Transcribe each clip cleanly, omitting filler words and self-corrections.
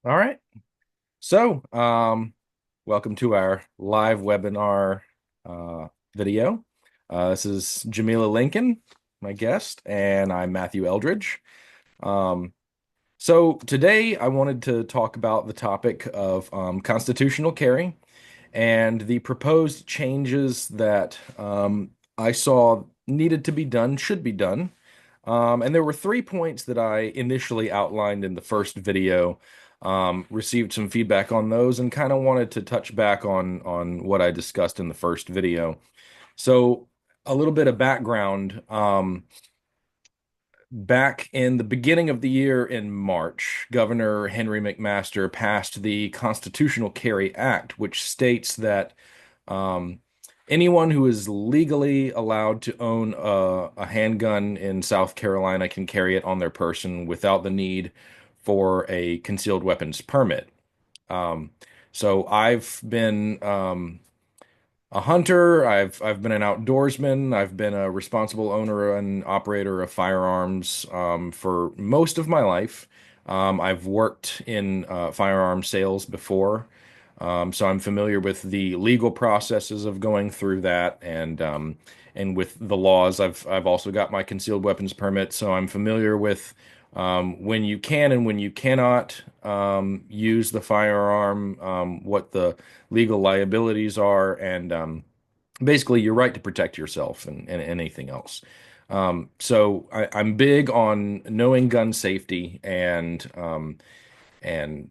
All right. So, welcome to our live webinar uh, video. This is Jamila Lincoln, my guest, and I'm Matthew Eldridge. Um, so today I wanted to talk about the topic of constitutional carry and the proposed changes that I saw needed to be done, should be done. And there were 3 points that I initially outlined in the first video. Received some feedback on those and kind of wanted to touch back on what I discussed in the first video. So a little bit of background. Back in the beginning of the year in March, Governor Henry McMaster passed the Constitutional Carry Act, which states that um, anyone who is legally allowed to own a handgun in South Carolina can carry it on their person without the need for a concealed weapons permit. Um, so I've been a hunter. I've been an outdoorsman. I've been a responsible owner and operator of firearms for most of my life. I've worked in firearm sales before, so I'm familiar with the legal processes of going through that and with the laws. I've also got my concealed weapons permit, so I'm familiar with when you can and when you cannot use the firearm, what the legal liabilities are, and basically your right to protect yourself and anything else. So I'm big on knowing gun safety and and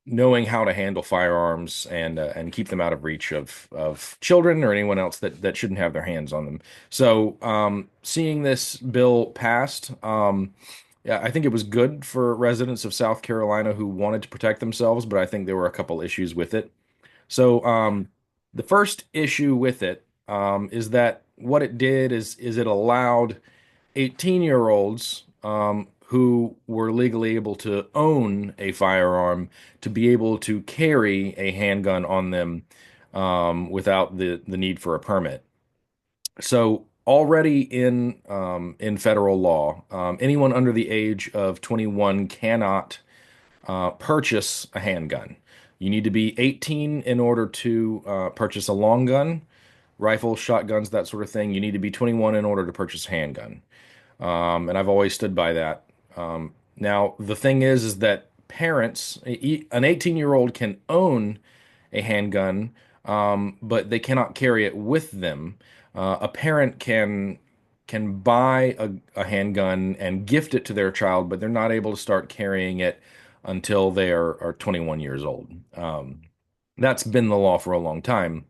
knowing how to handle firearms and keep them out of reach of children or anyone else that shouldn't have their hands on them. So seeing this bill passed, yeah, I think it was good for residents of South Carolina who wanted to protect themselves, but I think there were a couple issues with it. So the first issue with it is that what it did is it allowed 18-year-olds who were legally able to own a firearm to be able to carry a handgun on them without the need for a permit. So already in federal law, anyone under the age of 21 cannot purchase a handgun. You need to be 18 in order to purchase a long gun, rifles, shotguns, that sort of thing. You need to be 21 in order to purchase a handgun. And I've always stood by that. Now, the thing is that parents, an 18-year-old can own a handgun, but they cannot carry it with them. A parent can buy a handgun and gift it to their child, but they're not able to start carrying it until they are 21 years old. That's been the law for a long time.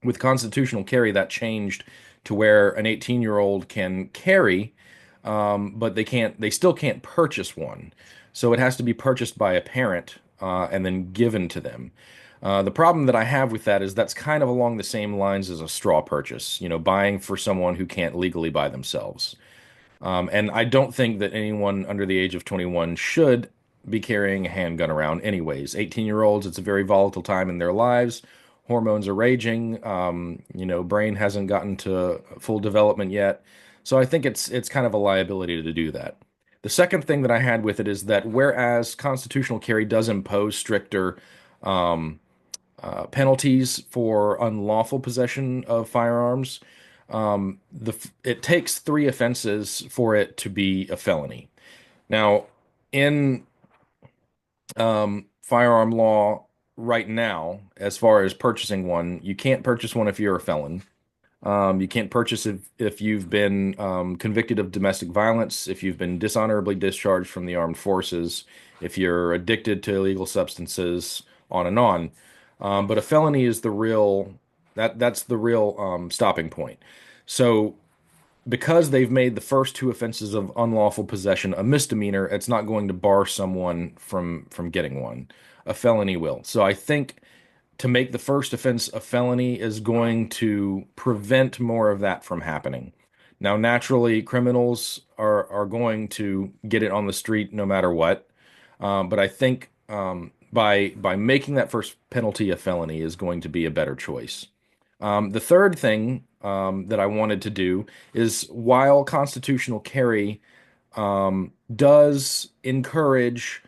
With constitutional carry, that changed to where an 18-year-old can carry, but they still can't purchase one. So it has to be purchased by a parent and then given to them. The problem that I have with that is that's kind of along the same lines as a straw purchase, buying for someone who can't legally buy themselves. And I don't think that anyone under the age of 21 should be carrying a handgun around anyways. 18-year-olds, it's a very volatile time in their lives. Hormones are raging. Brain hasn't gotten to full development yet. So I think it's kind of a liability to do that. The second thing that I had with it is that whereas constitutional carry does impose stricter um, penalties for unlawful possession of firearms, it takes 3 offenses for it to be a felony. Now, in firearm law right now, as far as purchasing one, you can't purchase one if you're a felon. You can't purchase if you've been convicted of domestic violence, if you've been dishonorably discharged from the armed forces, if you're addicted to illegal substances, on and on. But a felony is that's the real stopping point. So because they've made the first 2 offenses of unlawful possession a misdemeanor, it's not going to bar someone from getting one. A felony will. So I think to make the first offense a felony is going to prevent more of that from happening. Now, naturally, criminals are going to get it on the street no matter what. But I think by making that first penalty a felony is going to be a better choice. The third thing that I wanted to do is while constitutional carry does encourage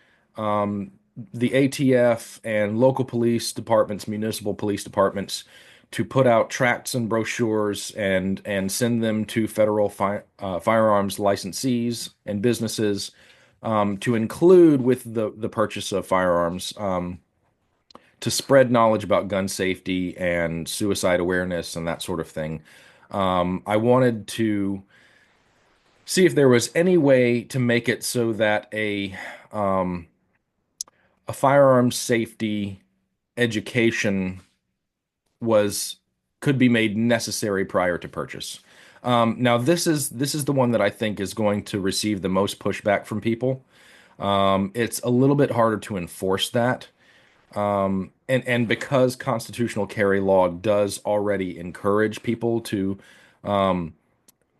the ATF and local police departments, municipal police departments, to put out tracts and brochures and send them to federal firearms licensees and businesses, to include with the purchase of firearms, to spread knowledge about gun safety and suicide awareness and that sort of thing. I wanted to see if there was any way to make it so that um, a firearms safety education was could be made necessary prior to purchase. Now this is the one that I think is going to receive the most pushback from people. It's a little bit harder to enforce that. And because constitutional carry law does already encourage people to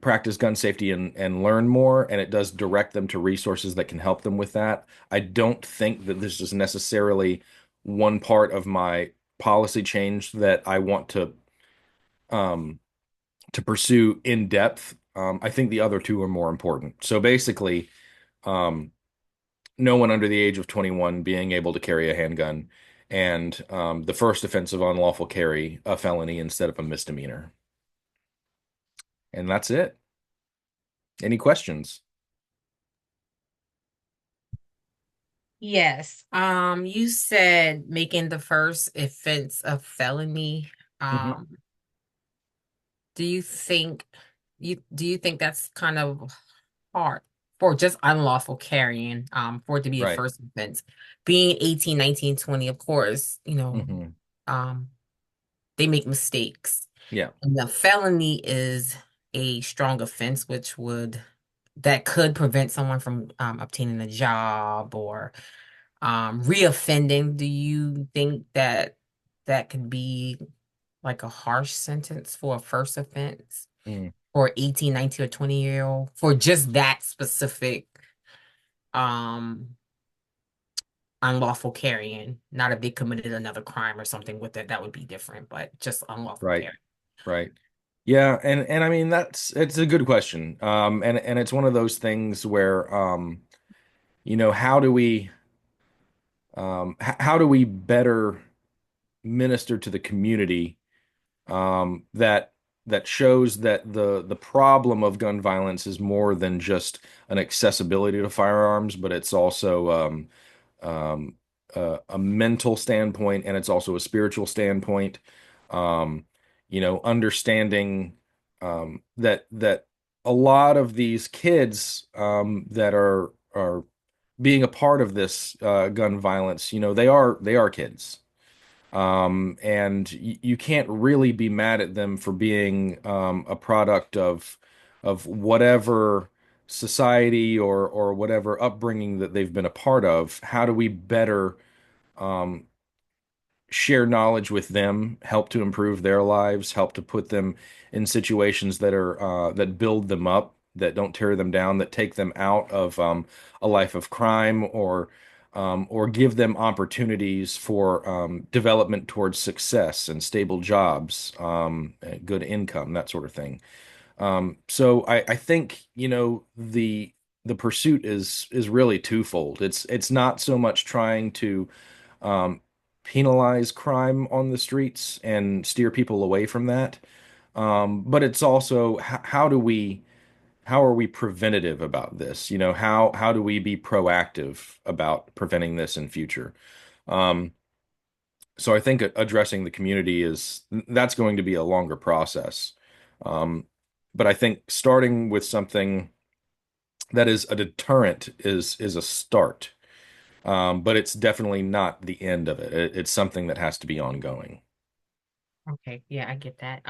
practice gun safety and learn more, and it does direct them to resources that can help them with that, I don't think that this is necessarily one part of my policy change that I want um, to pursue in depth. I think the other two are more important. So basically, um, no one under the age of 21 being able to carry a handgun, and the first offense of unlawful carry a felony instead of a misdemeanor. And that's it. Any questions? Yes. You said making the first offense a felony. Hmm. Um, do you think do you think that's kind of hard for just unlawful carrying, for it to be a Right. first offense? Being 18, 19, 20, of course, Hmm. um, they make mistakes. Yeah. And the felony is a strong offense, that could prevent someone from obtaining a job or reoffending. Do you think that that could be like a harsh sentence for a first offense Mm. for 18, 19, or 20-year-old for just that specific um unlawful carrying? Not if they committed another crime or something with it, that would be different, but just unlawful Right. carrying. Right. Yeah, and I mean it's a good question. And it's one of those things where how do we how do we better minister to the community, that shows that the problem of gun violence is more than just an accessibility to firearms, but it's also um, a mental standpoint, and it's also a spiritual standpoint. Um, understanding that a lot of these kids that are being a part of this gun violence, they are kids. And you can't really be mad at them for being a product of whatever society or whatever upbringing that they've been a part of. How do we better um, share knowledge with them, help to improve their lives, help to put them in situations that build them up, that don't tear them down, that take them out of a life of crime, or give them opportunities for development towards success and stable jobs, good income, that sort of thing. So I think, the pursuit is really twofold. It's not so much trying to um, penalize crime on the streets and steer people away from that. But it's also how are we preventative about this? How do we be proactive about preventing this in future? Um, so I think addressing the community that's going to be a longer process. Um, but I think starting with something that is a deterrent is a start. But it's definitely not the end of it. It's something that has to be ongoing. Okay, yeah, I get that.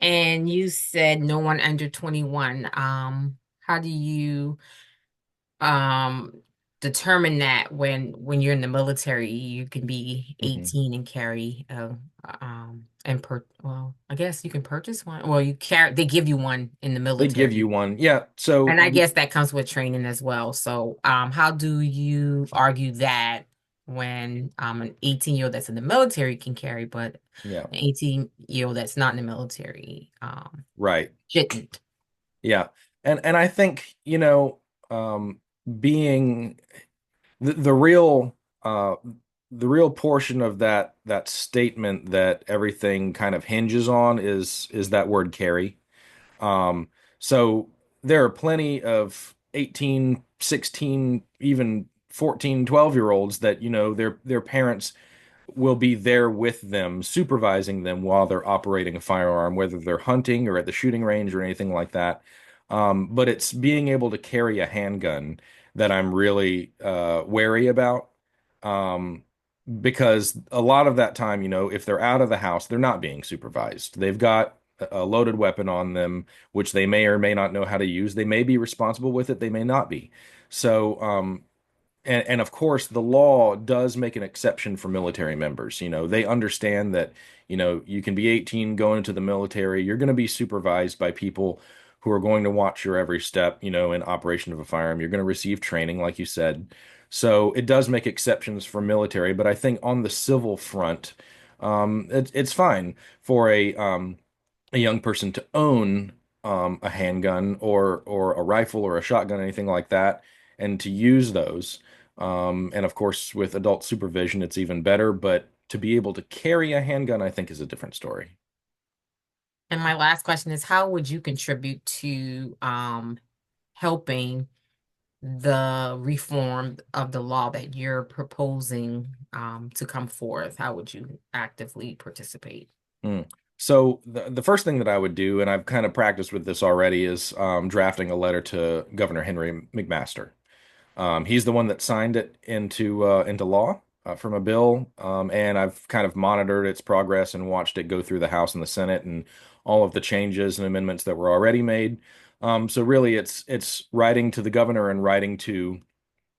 And you said no one under 21. How do you um determine that when you're in the military you can be Hmm. 18 and carry and per well, I guess you can purchase one. Well, you carry they give you one in the They give military. you one. Yeah. So And I guess that comes with training as well. So, how do you argue that when an 18-year-old that's in the military can carry, but yeah, an 18-year-old that's not in the military right. shouldn't? Yeah. And I think, um, being the real the real portion of that statement that everything kind of hinges on is that word carry. Um, so there are plenty of 18, 16, even 14, 12-year olds that, their parents will be there with them, supervising them while they're operating a firearm, whether they're hunting or at the shooting range or anything like that. But it's being able to carry a handgun that I'm really wary about. Um, because a lot of that time, if they're out of the house, they're not being supervised. They've got a loaded weapon on them, which they may or may not know how to use. They may be responsible with it, they may not be. So, and of course, the law does make an exception for military members. They understand that, you can be 18 going into the military. You're going to be supervised by people who are going to watch your every step, in operation of a firearm. You're going to receive training, like you said. So it does make exceptions for military, but I think on the civil front, it's fine for a young person to own a handgun or a rifle or a shotgun, anything like that, and to use those. And of course, with adult supervision, it's even better. But to be able to carry a handgun, I think, is a different story. And my last question is, how would you contribute to helping the reform of the law that you're proposing to come forth? How would you actively participate? Hmm. So the first thing that I would do, and I've kind of practiced with this already, is drafting a letter to Governor Henry McMaster. He's the one that signed it into law from a bill, and I've kind of monitored its progress and watched it go through the House and the Senate and all of the changes and amendments that were already made. So really, it's writing to the governor and writing to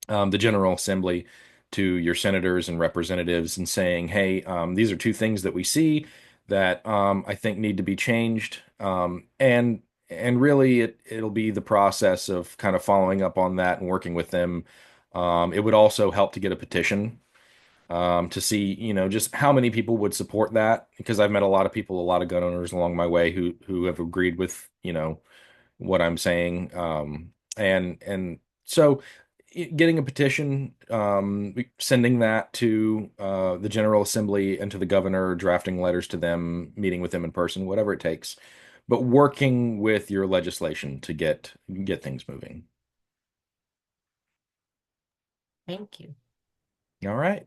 the General Assembly, to your senators and representatives, and saying, "Hey, these are two things that we see that I think need to be changed." And really, it'll be the process of kind of following up on that and working with them. It would also help to get a petition to see, just how many people would support that, because I've met a lot of people, a lot of gun owners along my way who have agreed with, what I'm saying. And so getting a petition, sending that to the General Assembly and to the governor, drafting letters to them, meeting with them in person, whatever it takes, but working with your legislation to get things moving. Thank you. All right.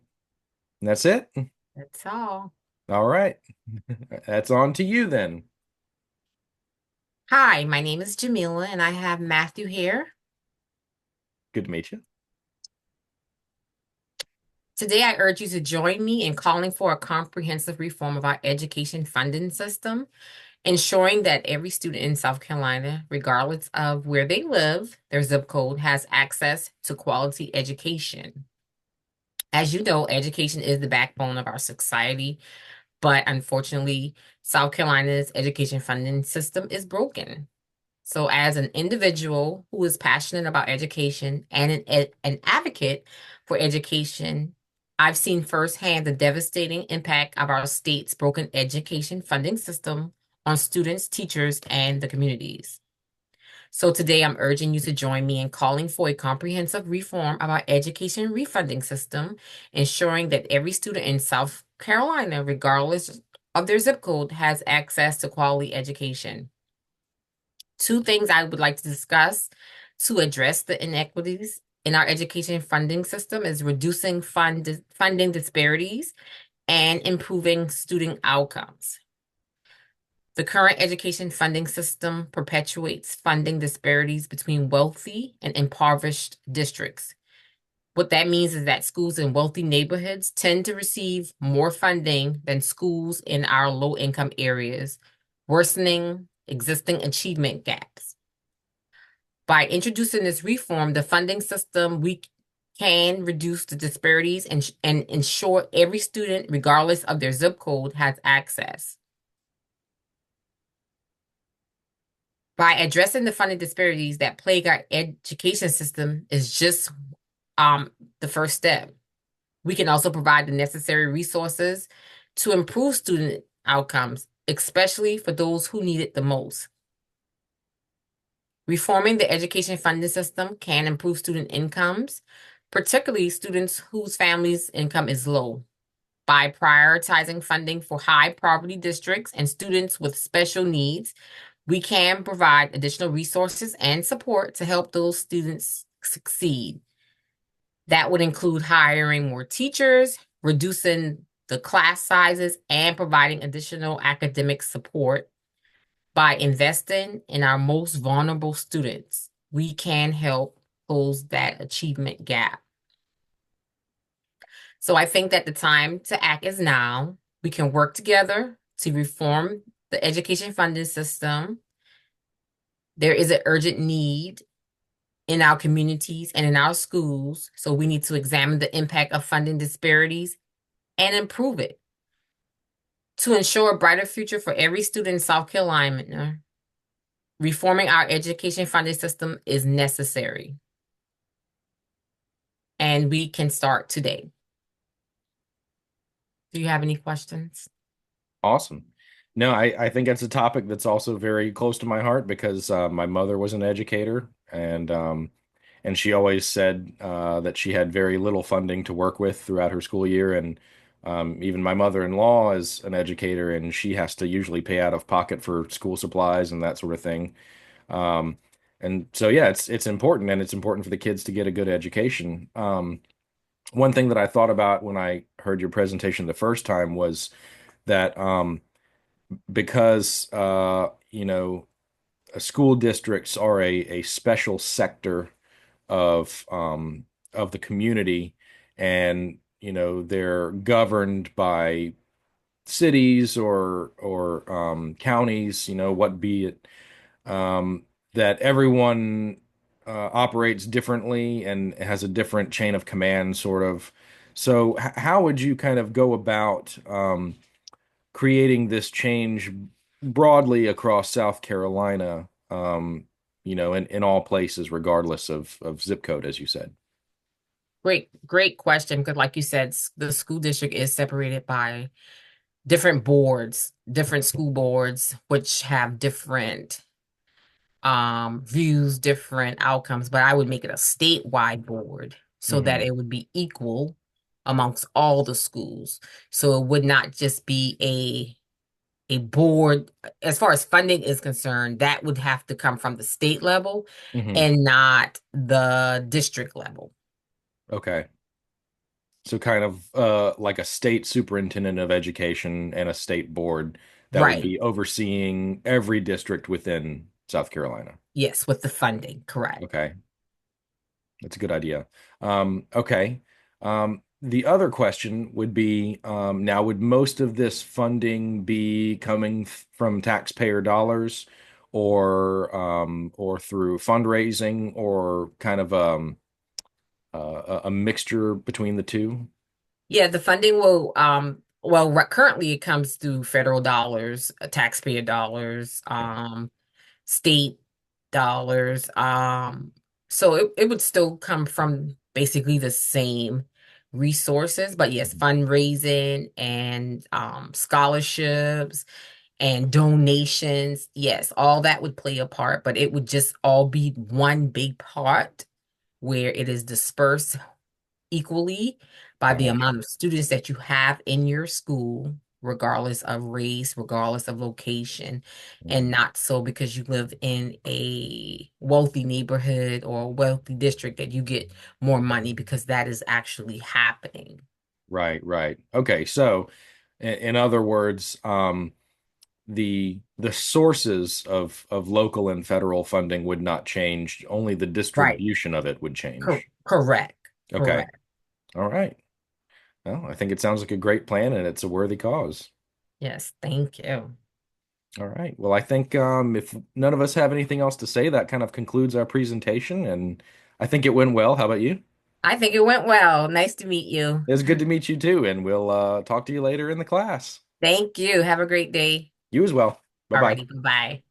And that's it. That's all. All right. That's on to you then. Hi, my name is Jamila, and I have Matthew here. Good to meet you. Today, I urge you to join me in calling for a comprehensive reform of our education funding system, ensuring that every student in South Carolina, regardless of where they live, their zip code, has access to quality education. As you know, education is the backbone of our society, but unfortunately, South Carolina's education funding system is broken. So, as an individual who is passionate about education and an advocate for education, I've seen firsthand the devastating impact of our state's broken education funding system on students, teachers, and the communities. So today I'm urging you to join me in calling for a comprehensive reform of our education refunding system, ensuring that every student in South Carolina, regardless of their zip code, has access to quality education. Two things I would like to discuss to address the inequities in our education funding system is reducing funding disparities and improving student outcomes. The current education funding system perpetuates funding disparities between wealthy and impoverished districts. What that means is that schools in wealthy neighborhoods tend to receive more funding than schools in our low-income areas, worsening existing achievement gaps. By introducing this reform, the funding system, we can reduce the disparities and ensure every student, regardless of their zip code, has access. By addressing the funding disparities that plague our education system is just the first step. We can also provide the necessary resources to improve student outcomes, especially for those who need it the most. Reforming the education funding system can improve student incomes particularly students whose families' income is low. By prioritizing funding for high poverty districts and students with special needs, we can provide additional resources and support to help those students succeed. That would include hiring more teachers, reducing the class sizes, and providing additional academic support. By investing in our most vulnerable students, we can help close that achievement gap. So I think that the time to act is now. We can work together to reform the education funding system. There is an urgent need in our communities and in our schools. So we need to examine the impact of funding disparities and improve it. To ensure a brighter future for every student in South Carolina, reforming our education funding system is necessary. And we can start today. Do you have any questions? Awesome. No, I think it's a topic that's also very close to my heart because my mother was an educator, and she always said that she had very little funding to work with throughout her school year. And even my mother-in-law is an educator, and she has to usually pay out of pocket for school supplies and that sort of thing. Um, and so, yeah, it's important, and it's important for the kids to get a good education. One thing that I thought about when I heard your presentation the first time was that because school districts are a special sector of the community, and they're governed by cities or counties, what be it, that everyone operates differently and has a different chain of command, sort of. So how would you kind of go about creating this change broadly across South Carolina, in all places, regardless of zip code, as you said? Great question. Because, like you said, the school district is separated by different boards, different school boards, which have different views, different outcomes. But I would make it a statewide board so that Hmm. it would be equal amongst all the schools. So it would not just be a board. As far as funding is concerned, that would have to come from the state level Hmm. and not the district level. Okay. So kind of like a state superintendent of education and a state board that would Right. be overseeing every district within South Carolina. Yes, with the funding, correct. Okay. That's a good idea. Okay. The other question would be, now, would most of this funding be coming from taxpayer dollars, or through fundraising, or kind of a mixture between the two? Yeah, the funding will well currently it comes through federal dollars, taxpayer dollars, state dollars. So it would still come from basically the same resources, but yes, Mhm. fundraising and scholarships and donations, yes, all that would play a part, but it would just all be one big pot where it is dispersed equally by the Uh-huh. amount of students that you have in your school, regardless of race, regardless of location, and Mhm. not so because you live in a wealthy neighborhood or a wealthy district that you get more money because that is actually happening. Right, right. Okay, so in other words, the sources of local and federal funding would not change, only the Right. distribution of it would change. Correct. Okay. Correct. All right. Well, I think it sounds like a great plan, and it's a worthy cause. Yes, thank you. All right. Well, I think if none of us have anything else to say, that kind of concludes our presentation, and I think it went well. How about you? I think it went well. Nice to meet you. It was good to meet you too, and we'll talk to you later in the class. Thank you. Have a great day. You as well. Bye-bye. Alrighty, bye-bye.